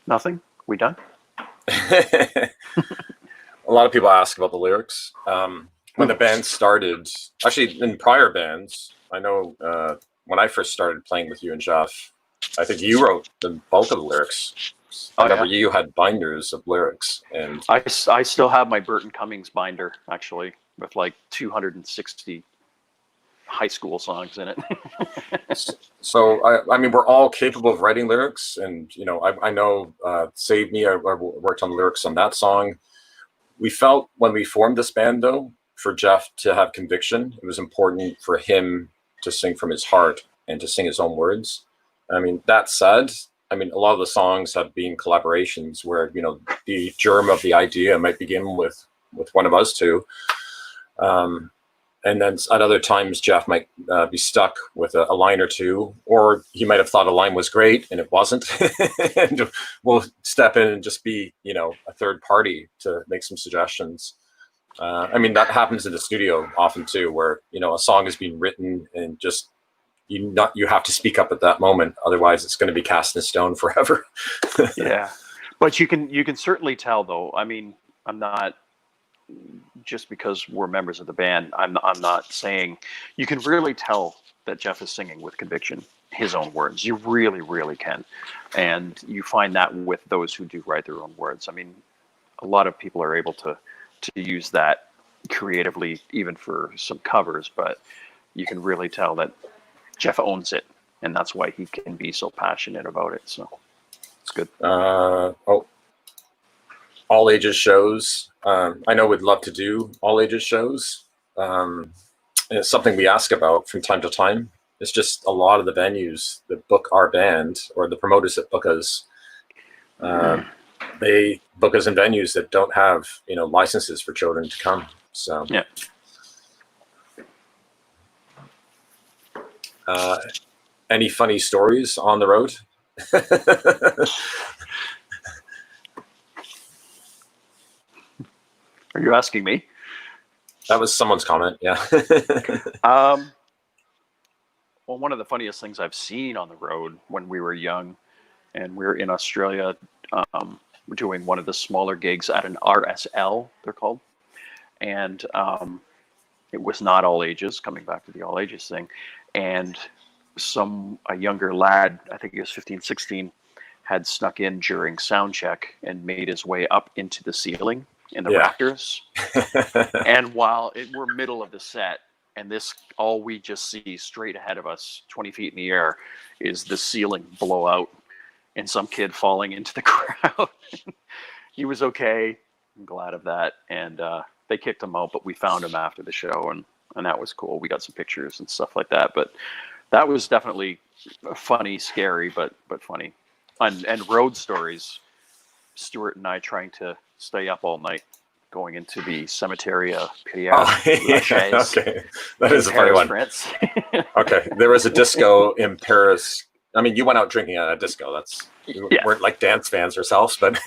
Nothing? We done? A lot of people ask about the lyrics. When the band started, actually in prior bands, I know when I first started playing with you and Jeff, I think you wrote the bulk of the lyrics. I remember you had binders of lyrics, and I still have my Burton Cummings binder, actually, with like 260 high school songs in it. So I mean, we're all capable of writing lyrics, and I know Save Me, I worked on lyrics on that song. We felt when we formed this band, though, for Jeff to have conviction, it was important for him to sing from his heart and to sing his own words. I mean, that said, I mean, a lot of the songs have been collaborations where, you know, the germ of the idea might begin with one of us two. And then at other times, Jeff might be stuck with a line or two, or he might have thought a line was great and it wasn't. And we'll step in and just be, you know, a third party to make some suggestions. I mean, that happens in the studio often too, where, you know, a song is being written and just you have to speak up at that moment. Otherwise, it's going to be cast in stone forever. Yeah, but you can certainly tell, though. I mean, I'm not, just because we're members of the band, I'm not saying, you can really tell that Jeff is singing with conviction, his own words. You really, really can. And you find that with those who do write their own words. I mean, a lot of people are able to use that creatively, even for some covers, but you can really tell that Jeff owns it, and that's why he can be so passionate about it. So it's good. All ages shows. I know we'd love to do all ages shows. And it's something we ask about from time to time. It's just a lot of the venues that book our band, or the promoters that book us, they book us in venues that don't have, you know, licenses for children to come. So yeah. Any funny stories on the road? Are you asking me? That was someone's comment. Yeah. Well, one of the funniest things I've seen on the road when we were young, and we were in Australia, doing one of the smaller gigs at an RSL, they're called, and it was not all ages. Coming back to the all ages thing, and a younger lad, I think he was 15, 16, had snuck in during sound check and made his way up into the ceiling in the rafters. And while we're middle of the set, and all we just see straight ahead of us, 20 feet in the air, is the ceiling blow out and some kid falling into the crowd. He was okay. I'm glad of that. And they kicked him out, but we found him after the show, and that was cool. We got some pictures and stuff like that. But that was definitely funny, scary, but funny. And road stories, Stuart and I trying to stay up all night going into the cemetery Pierre Lachaise. Okay, that is a funny one. France. Okay, there was a disco in Paris. I mean, you went out drinking at a disco. We weren't like dance fans ourselves, but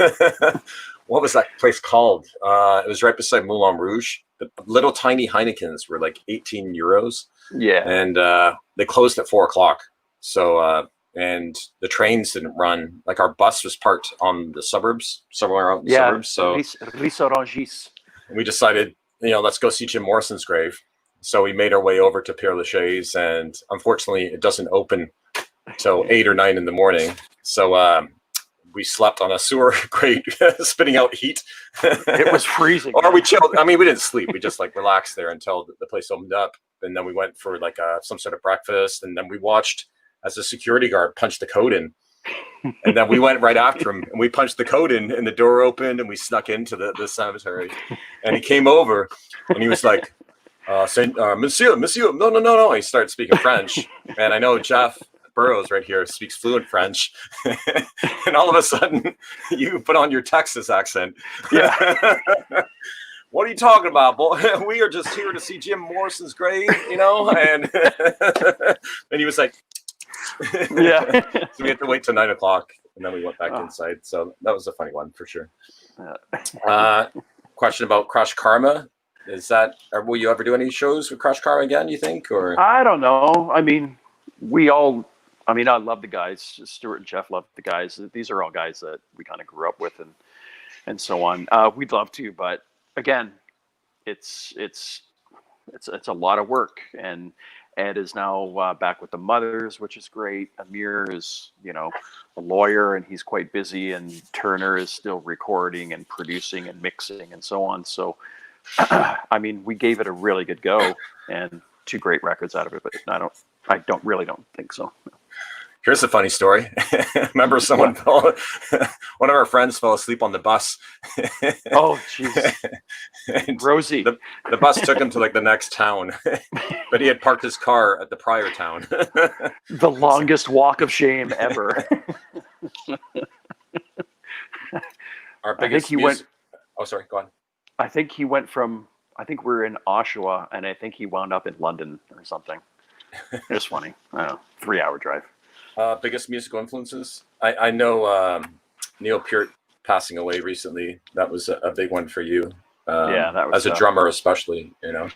what was that place called? It was right beside Moulin Rouge. The little tiny Heinekens were like 18 euros. Yeah. And they closed at 4:00. So, and the trains didn't run. Like, our bus was parked on the suburbs, somewhere out in the suburbs. So we decided, you know, let's go see Jim Morrison's grave. So we made our way over to Pierre Lachaise, and unfortunately it doesn't open till 8 or 9 in the morning. So we slept on a sewer grate, spitting out heat. It was freezing. Or we chilled. I mean, we didn't sleep. We just like relaxed there until the place opened up. And then we went for like some sort of breakfast. And then we watched as a security guard punched the code in. And then we went right after him, and we punched the code in, and the door opened, and we snuck into the cemetery. And he came over, and he was like, Monsieur, no. He started speaking French. And I know Jeff Burrows right here speaks fluent French. And all of a sudden, you put on your Texas accent. Yeah. What are you talking about, boy? We are just here to see Jim Morrison's grave, you know? And and he was like, yeah. So we had to wait till 9:00, and then we went back inside. So that was a funny one for sure. Question about Crush Karma. Will you ever do any shows with Crush Karma again, you think? Or I don't know. I mean, I love the guys. Stuart and Jeff love the guys. These are all guys that we kind of grew up with and so on. We'd love to, but again, it's a lot of work. And Ed is now back with the Mothers, which is great. Amir is, a lawyer, and he's quite busy. And Turner is still recording and producing and mixing and so on. So, I mean, we gave it a really good go, and 2 great records out of it. But I don't really think so. Here's a funny story. Remember someone one of our friends fell asleep on the bus. Oh, jeez. Rosie. The bus took him to like the next town, but he had parked his car at the prior town. The longest walk of shame ever. Our biggest Oh, sorry, go on. I think he went from, I think we're in Oshawa, and I think he wound up in London or something. It's funny. I don't know, 3-hour drive. Biggest musical influences? I know Neil Peart passing away recently. That was a big one for you. Yeah, that was as a drummer, especially. You know.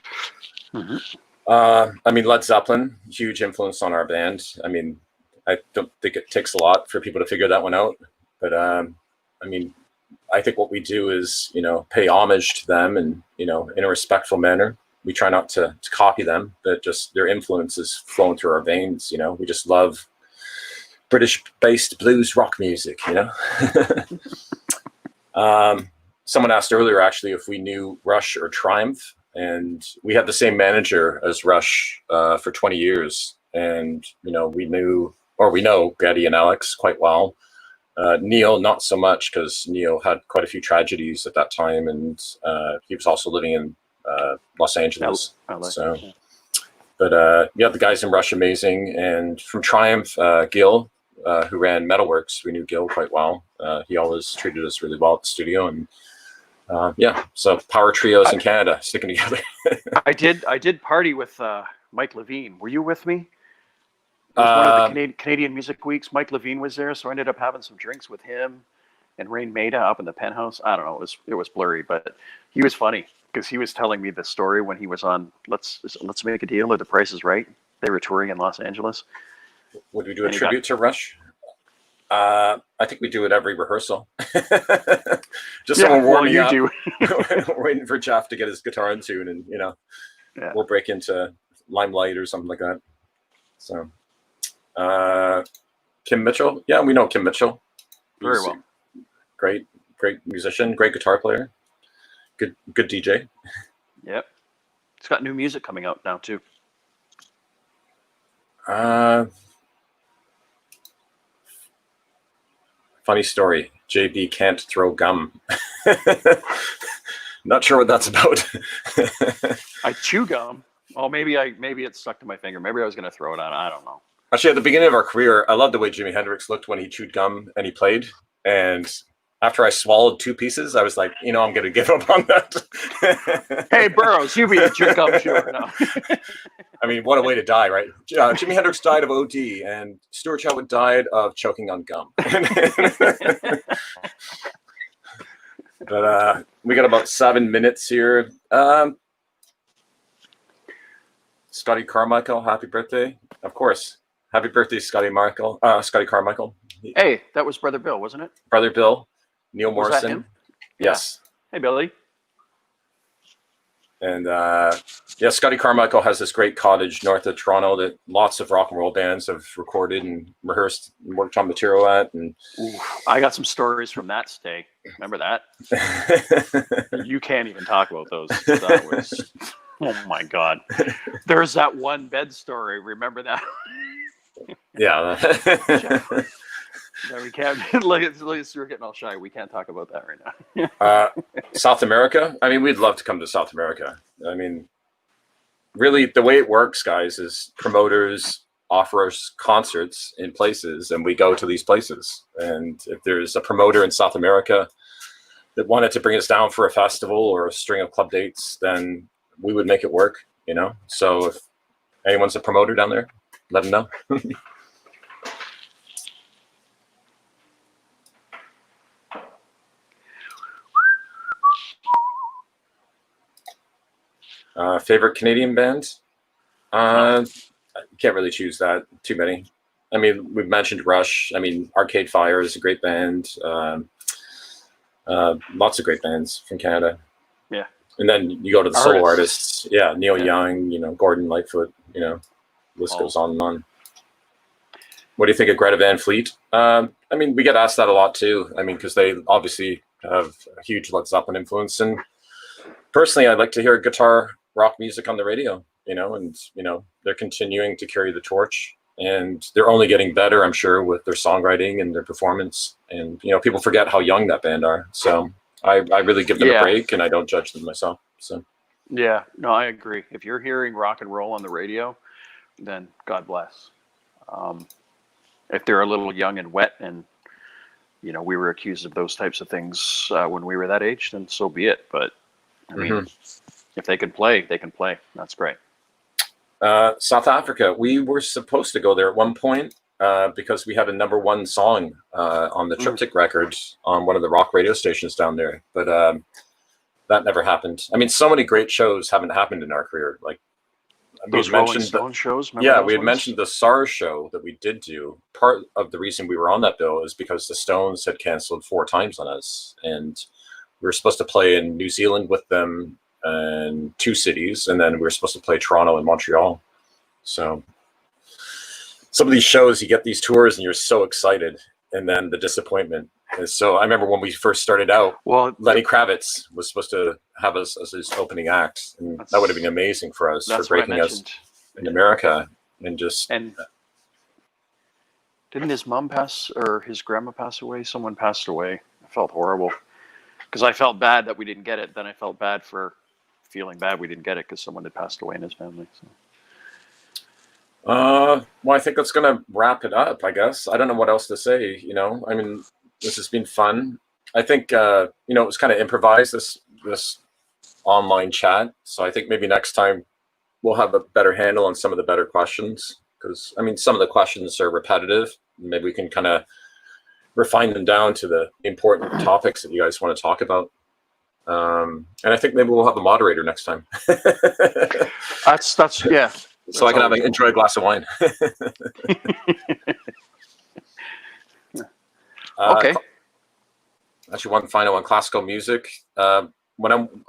Mm-hmm. I mean, Led Zeppelin, huge influence on our band. I mean, I don't think it takes a lot for people to figure that one out. But I mean, I think what we do is, you know, pay homage to them, and you know, in a respectful manner. We try not to copy them, but just their influence is flowing through our veins. You know, we just love British-based blues rock music, you know. Someone asked earlier, actually, if we knew Rush or Triumph, and we had the same manager as Rush for 20 years, and you know, we know Getty and Alex quite well. Neil, not so much, because Neil had quite a few tragedies at that time, and he was also living in Los Angeles. So, but yeah, the guys in Rush, amazing, and from Triumph, Gil. Who ran Metalworks. We knew Gil quite well. He always treated us really well at the studio, and yeah, so power trios in Canada sticking together. I did party with Mike Levine. Were you with me? It was one of the Canadian Music Weeks. Mike Levine was there, so I ended up having some drinks with him and Rain Maida up in the penthouse. I don't know, it was blurry, but he was funny because he was telling me the story when he was on Let's Make a Deal or The Price is Right. They were touring in Los Angeles. Would we do a tribute to Rush? I think we do it every rehearsal. Just so we're warming up. We're waiting for Jeff to get his guitar in tune, and you know, we'll break into Limelight or something like that. So, Kim Mitchell, yeah, we know Kim Mitchell. Very well. Great musician, great guitar player, good DJ. Yep, it's got new music coming out now too. Funny story. JB can't throw gum. Not sure what that's about. I chew gum. Oh, maybe it stuck to my finger. Maybe I was going to throw it on. I don't know. Actually, at the beginning of our career, I loved the way Jimi Hendrix looked when he chewed gum and he played. And after I swallowed 2 pieces, I was like, you know, I'm going to give up on that. Hey, Burrows, you be a gum chewer now. I mean, what a way to die, right? Jimi Hendrix died of OD, and Stuart Chatwood died of choking on gum. But we got about 7 minutes here. Scotty Carmichael, happy birthday! Of course, happy birthday, Scotty Carmichael. Hey, that was Brother Bill, wasn't it? Brother Bill, Neil Morrison. Was that him? Yes. Yeah. Hey, Billy. And yeah, Scotty Carmichael has this great cottage north of Toronto that lots of rock and roll bands have recorded and rehearsed and worked on material at. And I got some stories from that stay. Remember that? You can't even talk about those. That was, oh my God. There's that one bed story. Remember that? Yeah. No, we can't. We're getting all shy. We can't talk about that right now. South America. I mean, we'd love to come to South America. I mean, really, the way it works, guys, is promoters offer us concerts in places, and we go to these places. And if there's a promoter in South America that wanted to bring us down for a festival or a string of club dates, then we would make it work. You know. So if anyone's a promoter down there, let them know. Favorite Canadian band? Can't really choose that. Too many. I mean, we've mentioned Rush. I mean, Arcade Fire is a great band. Lots of great bands from Canada. Yeah. And then you go to the solo artists. Yeah, Neil Young, you know, Gordon Lightfoot, you know, list goes on and on. What do you think of Greta Van Fleet? I mean, we get asked that a lot too. I mean, because they obviously have a huge Led Zeppelin influence. And personally, I'd like to hear guitar rock music on the radio, you know, and, you know, they're continuing to carry the torch. and they're only getting better, I'm sure, with their songwriting and their performance. And people forget how young that band are. So I really give them a break, and I don't judge them myself. So yeah, no, I agree. If you're hearing rock and roll on the radio, then God bless. If they're a little young and wet, and we were accused of those types of things when we were that age, then so be it. But I mean, if they can play, they can play. That's great. South Africa, we were supposed to go there at one point because we have a #1 song on the Triptych records on one of the rock radio stations down there, but that never happened. I mean, so many great shows haven't happened in our career. Like those Rolling Stone shows. Yeah, we had mentioned the SARS show that we did do. Part of the reason we were on that bill is because the Stones had canceled 4 times on us, and we were supposed to play in New Zealand with them in 2 cities, and then we were supposed to play Toronto and Montreal. So some of these shows, you get these tours and you're so excited, and then the disappointment. And so I remember when we first started out, Lenny Kravitz was supposed to have us as his opening act, and that would have been amazing for us, for breaking us in America. And didn't his mom pass, or his grandma pass away? Someone passed away. I felt horrible because I felt bad that we didn't get it. Then I felt bad for feeling bad we didn't get it because someone had passed away in his family. So. Well, I think that's going to wrap it up, I guess. I don't know what else to say. I mean, this has been fun. I think, it was kind of improvised, this online chat. So I think maybe next time we'll have a better handle on some of the better questions, because, I mean, some of the questions are repetitive. Maybe we can kind of refine them down to the important topics that you guys want to talk about. And I think maybe we'll have a moderator next time. That's yeah. So I can enjoy a glass of wine. Okay. Actually, one final on classical music. When I'm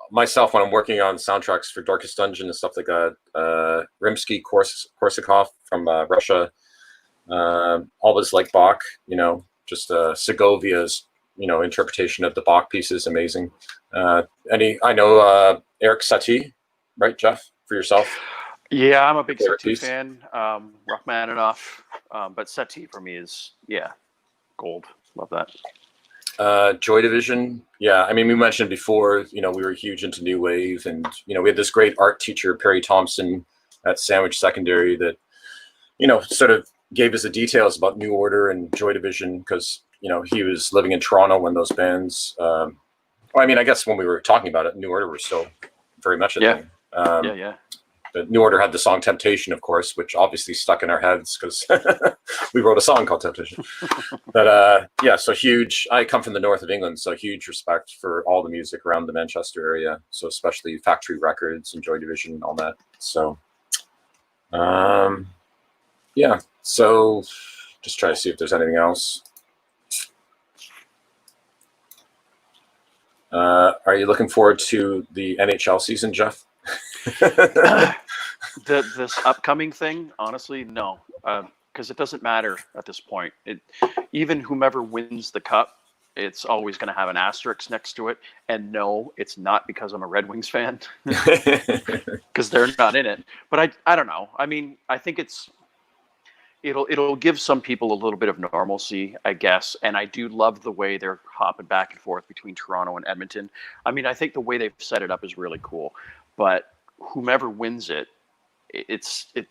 working on soundtracks for Darkest Dungeon and stuff like that, Rimsky-Korsakov from Russia, always like Bach. Just Segovia's interpretation of the Bach piece is amazing. I know Eric Satie, right, Jeff, for yourself? Yeah, I'm a big Satie fan. Rachmaninoff, but Satie for me is gold. Love that. Joy Division. Yeah, I mean, we mentioned before, we were huge into New Wave, and we had this great art teacher, Perry Thompson, at Sandwich Secondary, that sort of gave us the details about New Order and Joy Division, because he was living in Toronto when those bands. I mean, I guess when we were talking about it, New Order were still very much a thing. Yeah. But New Order had the song Temptation, of course, which obviously stuck in our heads because we wrote a song called Temptation. But so huge. I come from the north of England, so huge respect for all the music around the Manchester area. So especially Factory Records and Joy Division and all that. So, so just try to see if there's anything else. Are you looking forward to the NHL season, Jeff? This upcoming thing, honestly, no, because it doesn't matter at this point. Even whomever wins the cup, it's always going to have an asterisk next to it. And no, it's not because I'm a Red Wings fan, because they're not in it. But I don't know. I mean, I think it'll give some people a little bit of normalcy, I guess. And I do love the way they're hopping back and forth between Toronto and Edmonton. I mean, I think the way they've set it up is really cool. But whomever wins it,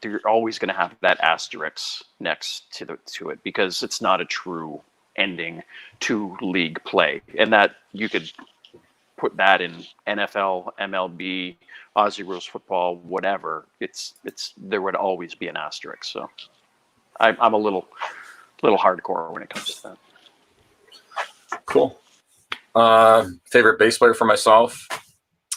they're always going to have that asterisk next to it, because it's not a true ending to league play, and that you could put that in NFL, MLB, Aussie rules football, whatever. It's there would always be an asterisk. So I'm a little hardcore when it comes to that. Cool. Favorite bass player for myself.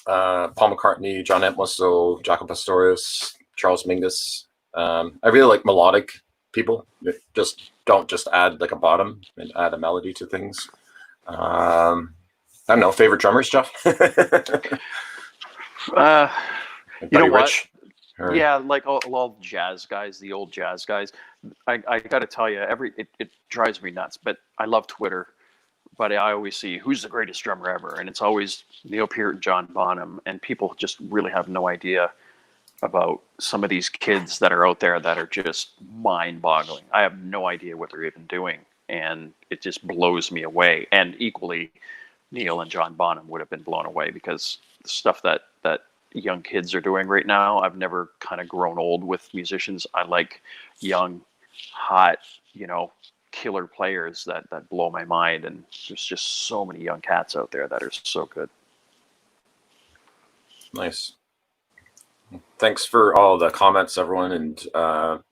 Paul McCartney, John Entwistle, Jaco Pastorius, Charles Mingus. I really like melodic people that don't just add like a bottom and add a melody to things. I don't know. Favorite drummers, Jeff? You know what? Or... Yeah, like all jazz guys, the old jazz guys. I got to tell you, it drives me nuts. But I love Twitter. But I always see who's the greatest drummer ever, and it's always Neil Peart and John Bonham, and people just really have no idea about some of these kids that are out there that are just mind-boggling. I have no idea what they're even doing, and it just blows me away. And equally, Neil and John Bonham would have been blown away, because the stuff that young kids are doing right now, I've never kind of grown old with musicians. I like young, hot, killer players that blow my mind, and there's just so many young cats out there that are so good. Nice. Thanks for all the comments, everyone. And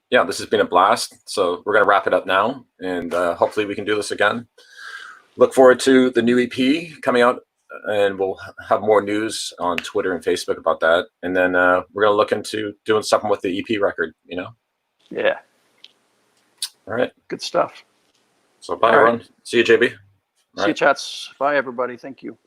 yeah, this has been a blast. So we're going to wrap it up now, and hopefully we can do this again. Look forward to the new EP coming out, and we'll have more news on Twitter and Facebook about that. And then we're going to look into doing something with the EP record, Yeah. All right. Good stuff. So bye, everyone. See you, JB. See you, chats. Bye, everybody. Thank you.